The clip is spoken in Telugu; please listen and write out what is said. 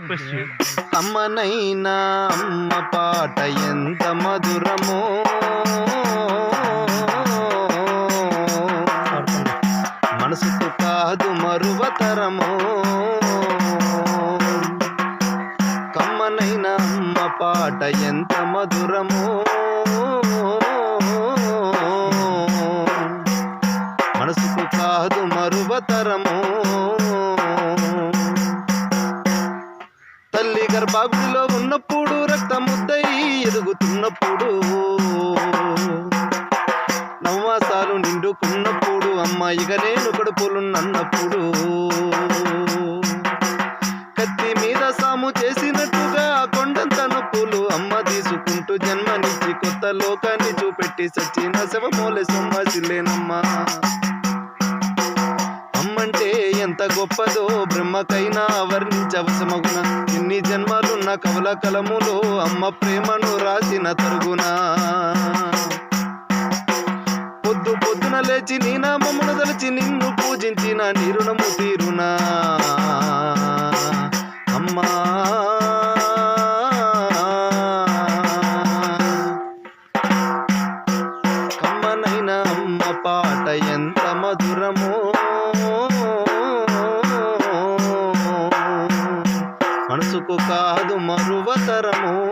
Request you. అమ్మనైనా అమ్మ పాట ఎంత మధురమో, మనసుకు కాదు మరువతరమో. కమ్మనైన అమ్మ పాట ఎంత మధురమో, మనసుకు కాదు మరువతరమో. తల్లి గర్భాగుడిలో ఉన్నప్పుడు రక్తముద్దై ఎదుగుతున్నప్పుడు, నవ్వాసాలు నిండుకున్నప్పుడు, అమ్మాయిగా నేను కడుపులున్నప్పుడు, కత్తి మీద సాము చేసినట్టుగా కొండంత నొప్పులు అమ్మ తీసుకుంటూ జన్మనిచ్చి కొత్త లోకాన్ని చూపెట్టి సచ్చిన శవమూలె సొమ్మసిల్లేనమ్మా. అమ్మంటే ఎంత గొప్పదో బ్రహ్మకైనా వర్ణించవసమగున. ఎన్ని జన్మలున్న కవల కలములో అమ్మ ప్రేమను రాసిన తరుగునా. పొద్దు పొద్దున లేచి నీ నామమును దలచి నిన్ను పూజించిన నీ రుణము తీరునా అమ్మా. కమ్మనైన అమ్మ పాట ఎంత మధురమో, మనసుకు కాదు మరువతరము.